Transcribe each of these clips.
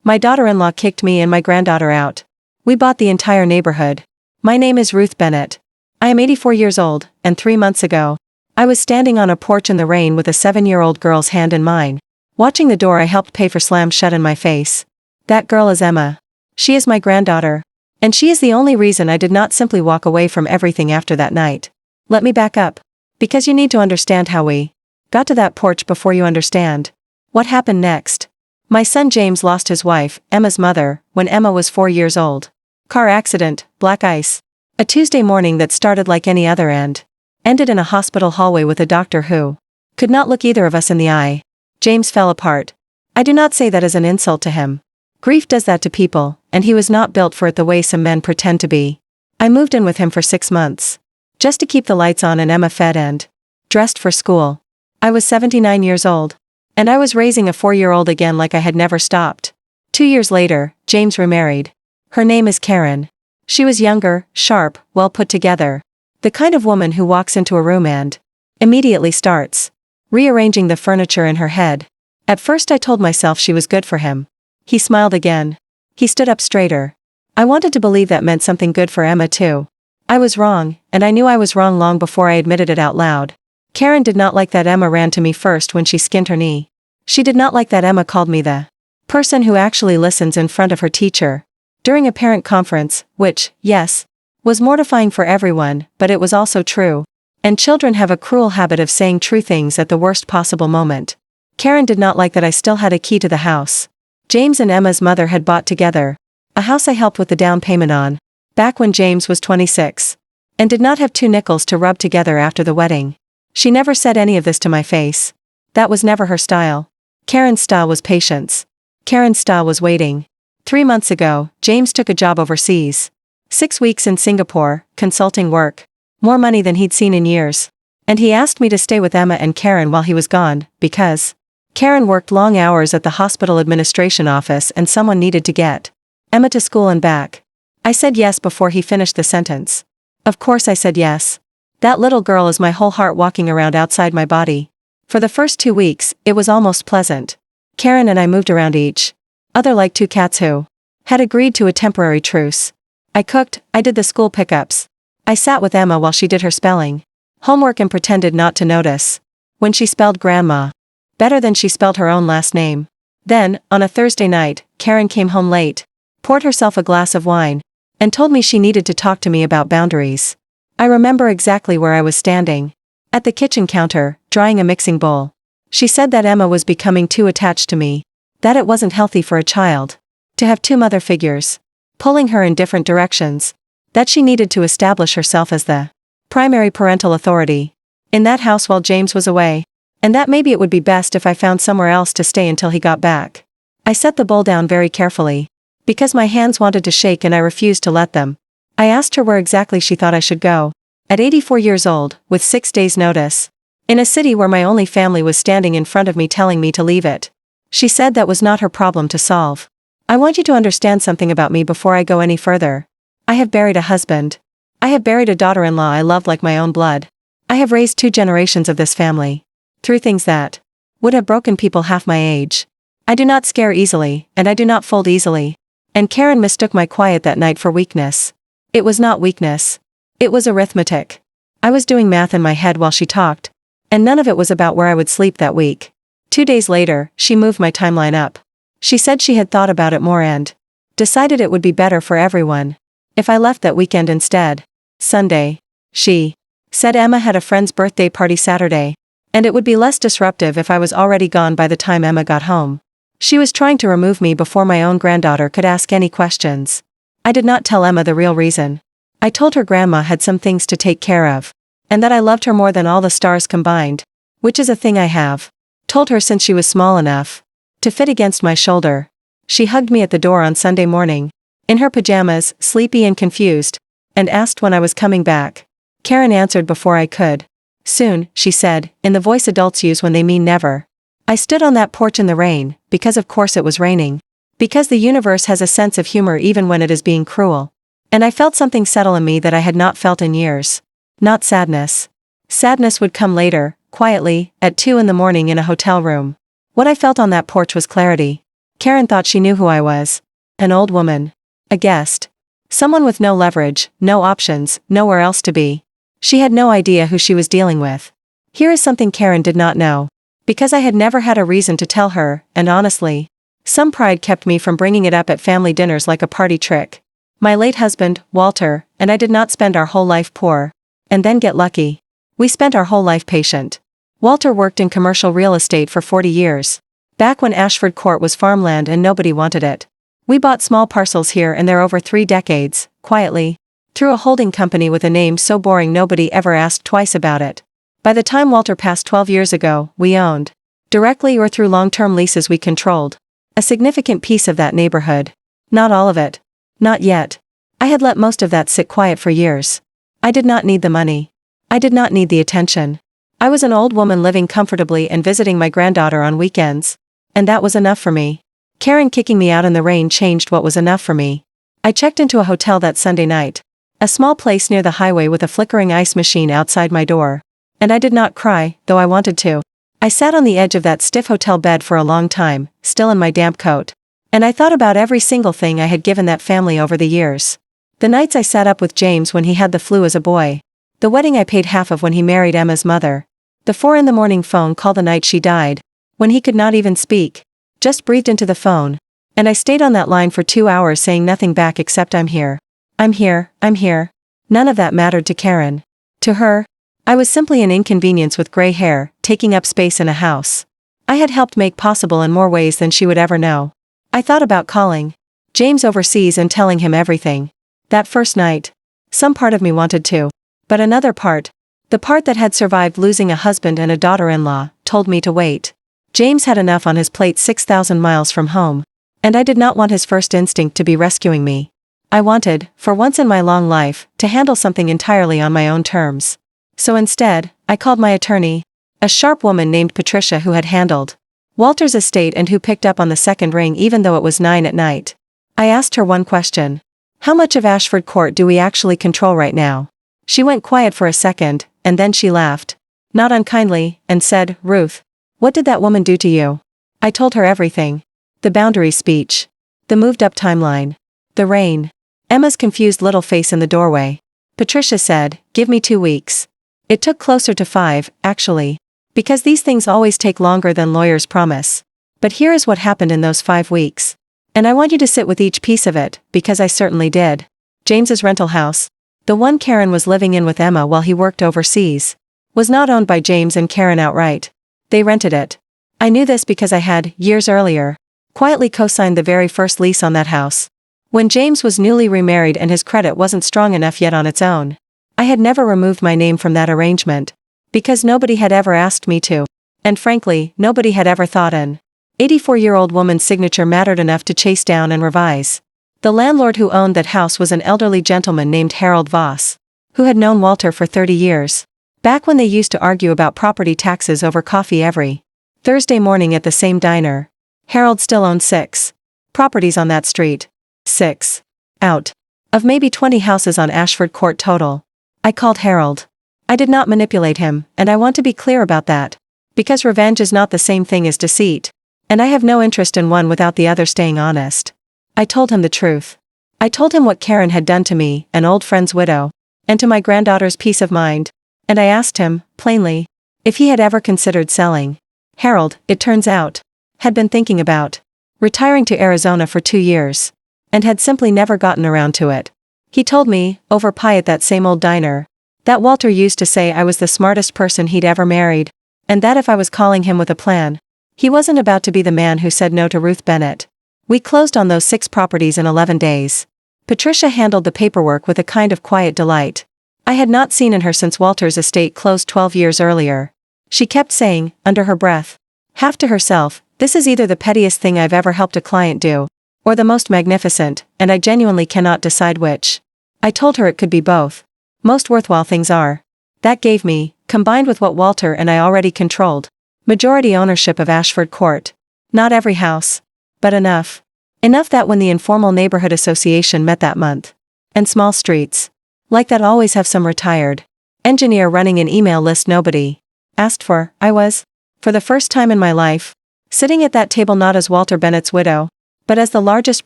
My daughter-in-law kicked me and my granddaughter out. We bought the entire neighborhood. My name is Ruth Bennett. I am 84 years old, and 3 months ago, I was standing on a porch in the rain with a 7-year-old girl's hand in mine. Watching the door I helped pay for slammed shut in my face. That girl is Emma. She is my granddaughter. And she is the only reason I did not simply walk away from everything after that night. Let me back up. Because you need to understand how we got to that porch before you understand what happened next. My son James lost his wife, Emma's mother, when Emma was 4 years old. Car accident, black ice. A Tuesday morning that started like any other and ended in a hospital hallway with a doctor who could not look either of us in the eye. James fell apart. I do not say that as an insult to him. Grief does that to people, and he was not built for it the way some men pretend to be. I moved in with him for 6 months. Just to keep the lights on and Emma fed and dressed for school. I was 79 years old. And I was raising a 4-year-old again like I had never stopped. 2 years later, James remarried. Her name is Karen. She was younger, sharp, well put together. The kind of woman who walks into a room and immediately starts rearranging the furniture in her head. At first I told myself she was good for him. He smiled again. He stood up straighter. I wanted to believe that meant something good for Emma too. I was wrong, and I knew I was wrong long before I admitted it out loud. Karen did not like that Emma ran to me first when she skinned her knee. She did not like that Emma called me the person who actually listens in front of her teacher. During a parent conference, which, yes, was mortifying for everyone, but it was also true. And children have a cruel habit of saying true things at the worst possible moment. Karen did not like that I still had a key to the house James and Emma's mother had bought together. A house I helped with the down payment on, back when James was 26. And did not have 2 nickels to rub together after the wedding. She never said any of this to my face. That was never her style. Karen's style was patience. Karen's style was waiting. 3 months ago, James took a job overseas. 6 weeks in Singapore, consulting work. More money than he'd seen in years. And he asked me to stay with Emma and Karen while he was gone, because Karen worked long hours at the hospital administration office and someone needed to get Emma to school and back. I said yes before he finished the sentence. Of course I said yes. That little girl is my whole heart walking around outside my body. For the first 2 weeks, it was almost pleasant. Karen and I moved around each other like 2 cats who had agreed to a temporary truce. I cooked, I did the school pickups. I sat with Emma while she did her spelling homework and pretended not to notice when she spelled grandma better than she spelled her own last name. Then, on a Thursday night, Karen came home late, poured herself a glass of wine, and told me she needed to talk to me about boundaries. I remember exactly where I was standing. At the kitchen counter, drying a mixing bowl. She said that Emma was becoming too attached to me. That it wasn't healthy for a child to have 2 mother figures pulling her in different directions. That she needed to establish herself as the primary parental authority in that house while James was away. And that maybe it would be best if I found somewhere else to stay until he got back. I set the bowl down very carefully. Because my hands wanted to shake and I refused to let them. I asked her where exactly she thought I should go. At 84 years old, with 6 days' notice. In a city where my only family was standing in front of me telling me to leave it. She said that was not her problem to solve. I want you to understand something about me before I go any further. I have buried a husband. I have buried a daughter-in-law I loved like my own blood. I have raised 2 generations of this family. Through things that would have broken people half my age. I do not scare easily, and I do not fold easily. And Karen mistook my quiet that night for weakness. It was not weakness. It was arithmetic. I was doing math in my head while she talked. And none of it was about where I would sleep that week. 2 days later, she moved my timeline up. She said she had thought about it more and decided it would be better for everyone if I left that weekend instead. Sunday. She said Emma had a friend's birthday party Saturday. And it would be less disruptive if I was already gone by the time Emma got home. She was trying to remove me before my own granddaughter could ask any questions. I did not tell Emma the real reason. I told her grandma had some things to take care of. And that I loved her more than all the stars combined. Which is a thing I have told her since she was small enough to fit against my shoulder. She hugged me at the door on Sunday morning, in her pajamas, sleepy and confused, and asked when I was coming back. Karen answered before I could. Soon, she said, in the voice adults use when they mean never. I stood on that porch in the rain, because of course it was raining. Because the universe has a sense of humor even when it is being cruel. And I felt something settle in me that I had not felt in years. Not sadness. Sadness would come later, quietly, at 2 in the morning in a hotel room. What I felt on that porch was clarity. Karen thought she knew who I was. An old woman. A guest. Someone with no leverage, no options, nowhere else to be. She had no idea who she was dealing with. Here is something Karen did not know. Because I had never had a reason to tell her, and honestly, some pride kept me from bringing it up at family dinners like a party trick. My late husband, Walter, and I did not spend our whole life poor. And then get lucky. We spent our whole life patient. Walter worked in commercial real estate for 40 years. Back when Ashford Court was farmland and nobody wanted it. We bought small parcels here and there over 3 decades, quietly, through a holding company with a name so boring nobody ever asked twice about it. By the time Walter passed 12 years ago, we owned, directly or through long-term leases we controlled, a significant piece of that neighborhood. Not all of it. Not yet. I had let most of that sit quiet for years. I did not need the money. I did not need the attention. I was an old woman living comfortably and visiting my granddaughter on weekends. And that was enough for me. Karen kicking me out in the rain changed what was enough for me. I checked into a hotel that Sunday night. A small place near the highway with a flickering ice machine outside my door. And I did not cry, though I wanted to. I sat on the edge of that stiff hotel bed for a long time, still in my damp coat. And I thought about every single thing I had given that family over the years. The nights I sat up with James when he had the flu as a boy. The wedding I paid half of when he married Emma's mother. The 4 a.m. phone call the night she died. When he could not even speak. Just breathed into the phone. And I stayed on that line for 2 hours saying nothing back except I'm here. I'm here, I'm here. None of that mattered to Karen. To her, I was simply an inconvenience with gray hair, taking up space in a house. I had helped make possible in more ways than she would ever know. I thought about calling James overseas and telling him everything. That first night. Some part of me wanted to. But another part, the part that had survived losing a husband and a daughter-in-law, told me to wait. James had enough on his plate 6,000 miles from home. And I did not want his first instinct to be rescuing me. I wanted, for once in my long life, to handle something entirely on my own terms. So instead, I called my attorney, a sharp woman named Patricia who had handled Walter's estate and who picked up on the second ring even though it was 9 at night. I asked her one question. How much of Ashford Court do we actually control right now? She went quiet for a second, and then she laughed. Not unkindly, and said, Ruth, what did that woman do to you? I told her everything. The boundary speech. The moved up timeline. The rain. Emma's confused little face in the doorway. Patricia said, give me 2 weeks. It took closer to 5, actually. Because these things always take longer than lawyers promise. But here is what happened in those 5 weeks. And I want you to sit with each piece of it, because I certainly did. James's rental house, the one Karen was living in with Emma while he worked overseas, was not owned by James and Karen outright. They rented it. I knew this because I had, years earlier, quietly co-signed the very first lease on that house. When James was newly remarried and his credit wasn't strong enough yet on its own. I had never removed my name from that arrangement. Because nobody had ever asked me to. And frankly, nobody had ever thought an 84-year-old woman's signature mattered enough to chase down and revise. The landlord who owned that house was an elderly gentleman named Harold Voss, who had known Walter for 30 years. Back when they used to argue about property taxes over coffee every Thursday morning at the same diner. Harold still owned 6 properties on that street. 6 out of maybe 20 houses on Ashford Court total. I called Harold. I did not manipulate him, and I want to be clear about that. Because revenge is not the same thing as deceit. And I have no interest in one without the other staying honest. I told him the truth. I told him what Karen had done to me, an old friend's widow, and to my granddaughter's peace of mind. And I asked him, plainly, if he had ever considered selling. Harold, it turns out, had been thinking about retiring to Arizona for 2 years. And had simply never gotten around to it. He told me, over pie at that same old diner, that Walter used to say I was the smartest person he'd ever married, and that if I was calling him with a plan, he wasn't about to be the man who said no to Ruth Bennett. We closed on those 6 properties in 11 days. Patricia handled the paperwork with a kind of quiet delight. I had not seen in her since Walter's estate closed 12 years earlier. She kept saying, under her breath, half to herself, this is either the pettiest thing I've ever helped a client do, or the most magnificent, and I genuinely cannot decide which. I told her it could be both. Most worthwhile things are. That gave me, combined with what Walter and I already controlled, majority ownership of Ashford Court. Not every house. But enough. Enough that when the informal neighborhood association met that month. And small streets. Like that always have some retired engineer running an email list nobody asked for. I was, for the first time in my life, sitting at that table not as Walter Bennett's widow, but as the largest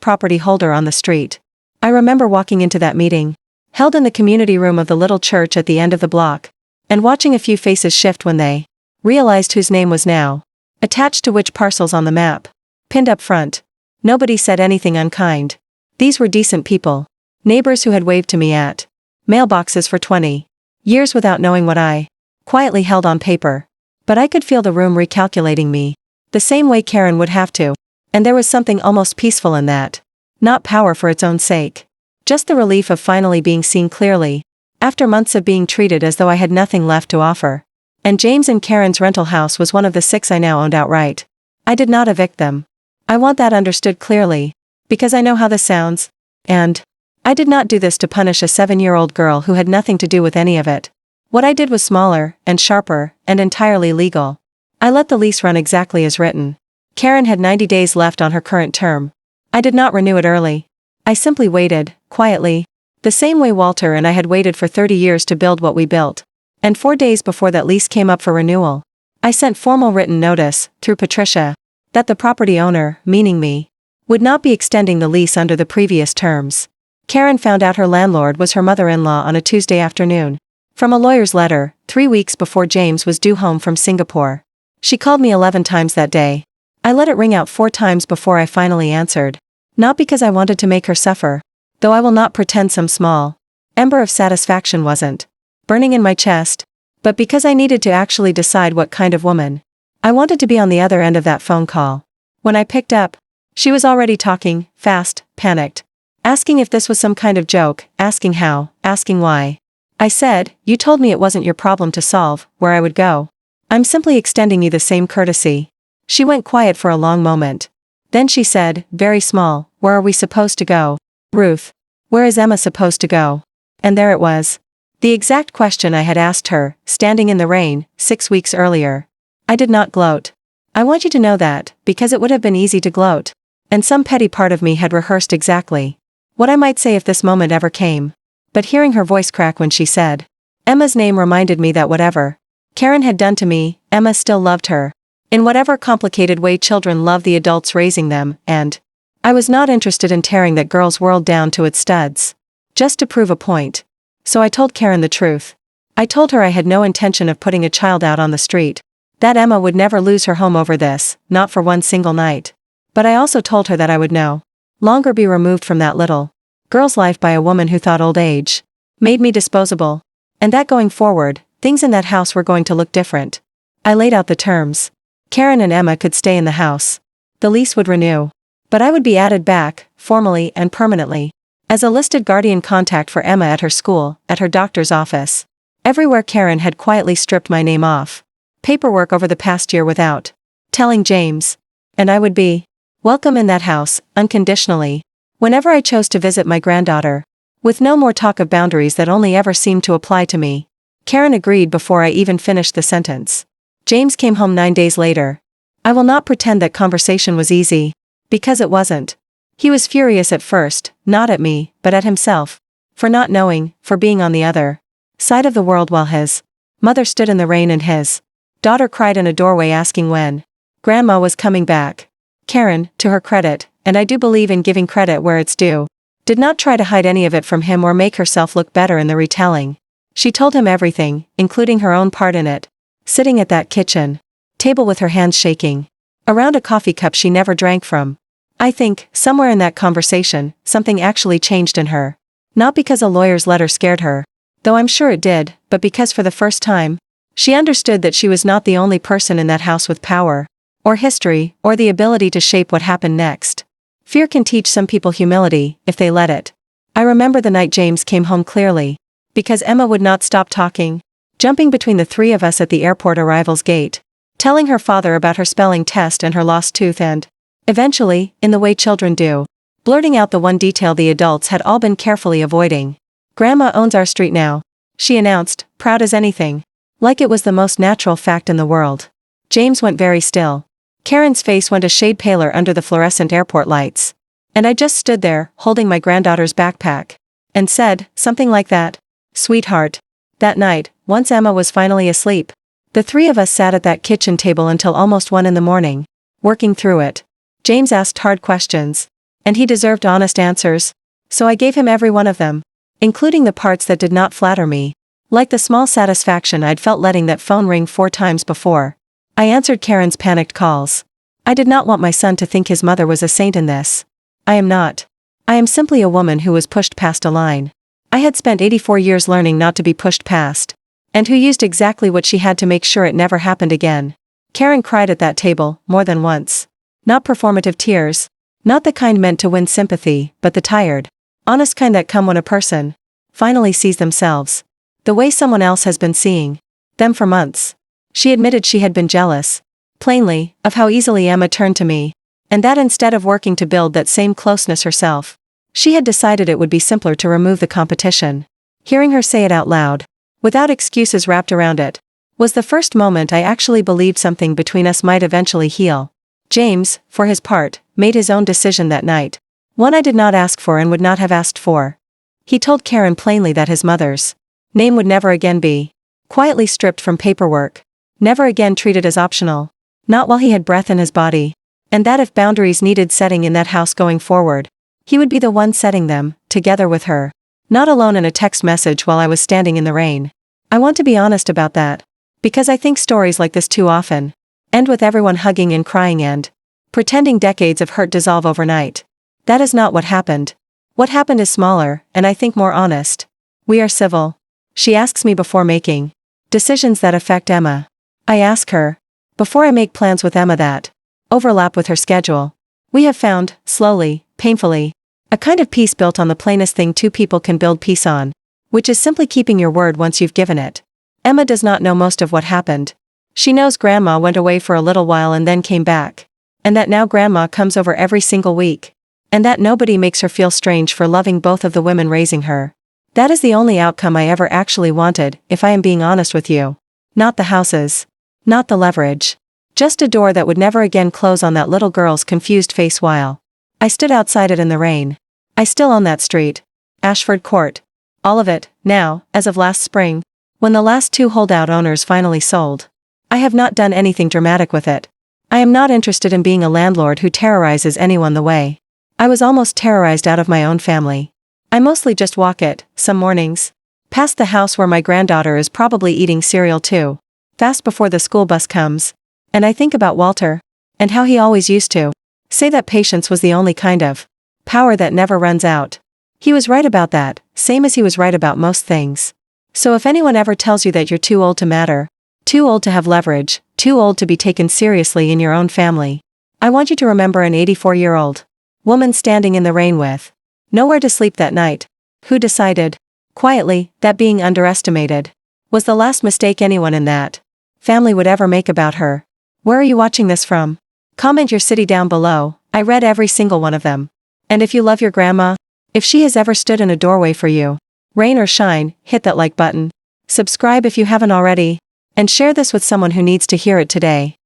property holder on the street. I remember walking into that meeting, held in the community room of the little church at the end of the block, and watching a few faces shift when they realized whose name was now attached to which parcels on the map. Pinned up front. Nobody said anything unkind. These were decent people. Neighbors who had waved to me at mailboxes for 20 years without knowing what I quietly held on paper. But I could feel the room recalculating me, the same way Karen would have to, and there was something almost peaceful in that. Not power for its own sake. Just the relief of finally being seen clearly, after months of being treated as though I had nothing left to offer. And James and Karen's rental house was one of the 6 I now owned outright. I did not evict them. I want that understood clearly, because I know how this sounds, and I did not do this to punish a 7-year-old girl who had nothing to do with any of it. What I did was smaller, and sharper, and entirely legal. I let the lease run exactly as written. Karen had 90 days left on her current term. I did not renew it early. I simply waited, quietly, the same way Walter and I had waited for 30 years to build what we built. And 4 days before that lease came up for renewal, I sent formal written notice, through Patricia, that the property owner, meaning me, would not be extending the lease under the previous terms. Karen found out her landlord was her mother-in-law on a Tuesday afternoon, from a lawyer's letter, 3 weeks before James was due home from Singapore. She called me 11 times that day. I let it ring out 4 times before I finally answered. Not because I wanted to make her suffer, though I will not pretend some small ember of satisfaction wasn't burning in my chest, but because I needed to actually decide what kind of woman I wanted to be on the other end of that phone call. When I picked up, she was already talking, fast, panicked, asking if this was some kind of joke, asking how, asking why. I said, "You told me it wasn't your problem to solve, where I would go. I'm simply extending you the same courtesy." She went quiet for a long moment. Then she said, very small, "Where are we supposed to go, Ruth? Where is Emma supposed to go?" And there it was. The exact question I had asked her, standing in the rain, 6 weeks earlier. I did not gloat. I want you to know that, because it would have been easy to gloat. And some petty part of me had rehearsed exactly what I might say if this moment ever came. But hearing her voice crack when she said Emma's name reminded me that whatever Karen had done to me, Emma still loved her. In whatever complicated way children love the adults raising them, and I was not interested in tearing that girl's world down to its studs, just to prove a point. So I told Karen the truth. I told her I had no intention of putting a child out on the street, that Emma would never lose her home over this, not for one single night. But I also told her that I would no longer be removed from that little girl's life by a woman who thought old age made me disposable, and that going forward, things in that house were going to look different. I laid out the terms. Karen and Emma could stay in the house. The lease would renew. But I would be added back, formally and permanently, as a listed guardian contact for Emma at her school, at her doctor's office. Everywhere Karen had quietly stripped my name off paperwork over the past year without telling James. And I would be welcome in that house, unconditionally, whenever I chose to visit my granddaughter, with no more talk of boundaries that only ever seemed to apply to me. Karen agreed before I even finished the sentence. James came home 9 days later. I will not pretend that conversation was easy, because it wasn't. He was furious at first, not at me, but at himself, for not knowing, for being on the other side of the world while his mother stood in the rain and his daughter cried in a doorway asking when Grandma was coming back. Karen, to her credit, and I do believe in giving credit where it's due, did not try to hide any of it from him or make herself look better in the retelling. She told him everything, including her own part in it, sitting at that kitchen table with her hands shaking around a coffee cup she never drank from. I think, somewhere in that conversation, something actually changed in her. Not because a lawyer's letter scared her, though I'm sure it did, but because for the first time, she understood that she was not the only person in that house with power, or history, or the ability to shape what happened next. Fear can teach some people humility, if they let it. I remember the night James came home clearly, because Emma would not stop talking, jumping between the 3 of us at the airport arrivals gate, telling her father about her spelling test and her lost tooth and, eventually, in the way children do, blurting out the one detail the adults had all been carefully avoiding. "Grandma owns our street now," she announced, proud as anything, like it was the most natural fact in the world. James went very still. Karen's face went a shade paler under the fluorescent airport lights. And I just stood there, holding my granddaughter's backpack, and said, something like that. "Sweetheart." That night, once Emma was finally asleep, the 3 of us sat at that kitchen table until almost 1 in the morning, working through it. James asked hard questions, And he deserved honest answers. So I gave him every one of them, including the parts that did not flatter me. Like the small satisfaction I'd felt letting that phone ring 4 times before. I answered Karen's panicked calls. I did not want my son to think his mother was a saint in this. I am not. I am simply a woman who was pushed past a line. I had spent 84 years learning not to be pushed past. And who used exactly what she had to make sure it never happened again. Karen cried at that table, more than once. Not performative tears. Not the kind meant to win sympathy, but the tired, honest kind that come when a person finally sees themselves the way someone else has been seeing them for months. She admitted she had been jealous, plainly, of how easily Emma turned to me, and that instead of working to build that same closeness herself, she had decided it would be simpler to remove the competition. Hearing her say it out loud, without excuses wrapped around it, was the first moment I actually believed something between us might eventually heal. James, for his part, made his own decision that night. One I did not ask for and would not have asked for. He told Karen plainly that his mother's name would never again be quietly stripped from paperwork, never again treated as optional, not while he had breath in his body, and that if boundaries needed setting in that house going forward, he would be the one setting them, together with her, not alone in a text message while I was standing in the rain. I want to be honest about that, because I think stories like this too often end with everyone hugging and crying and pretending decades of hurt dissolve overnight. That is not what happened. What happened is smaller, and I think more honest. We are civil. She asks me before making decisions that affect Emma. I ask her, before I make plans with Emma that overlap with her schedule. We have found, slowly, painfully, a kind of peace built on the plainest thing two people can build peace on, which is simply keeping your word once you've given it. Emma does not know most of what happened. She knows Grandma went away for a little while and then came back, and that now Grandma comes over every single week, and that nobody makes her feel strange for loving both of the women raising her. That is the only outcome I ever actually wanted, if I am being honest with you. Not the houses. Not the leverage. Just a door that would never again close on that little girl's confused face while I stood outside it in the rain. I still own that street. Ashford Court. All of it, now, as of last spring, when the last 2 holdout owners finally sold. I have not done anything dramatic with it. I am not interested in being a landlord who terrorizes anyone the way I was almost terrorized out of my own family. I mostly just walk it, some mornings, past the house where my granddaughter is probably eating cereal too, fast before the school bus comes, and I think about Walter, and how he always used to say that patience was the only kind of power that never runs out. He was right about that, same as he was right about most things. So if anyone ever tells you that you're too old to matter, too old to have leverage, too old to be taken seriously in your own family, I want you to remember an 84-year-old woman standing in the rain with nowhere to sleep that night, who decided, quietly, that being underestimated was the last mistake anyone in that family would ever make about her. Where are you watching this from? Comment your city down below. I read every single one of them. And if you love your grandma, if she has ever stood in a doorway for you, rain or shine, hit that like button. Subscribe if you haven't already, and share this with someone who needs to hear it today.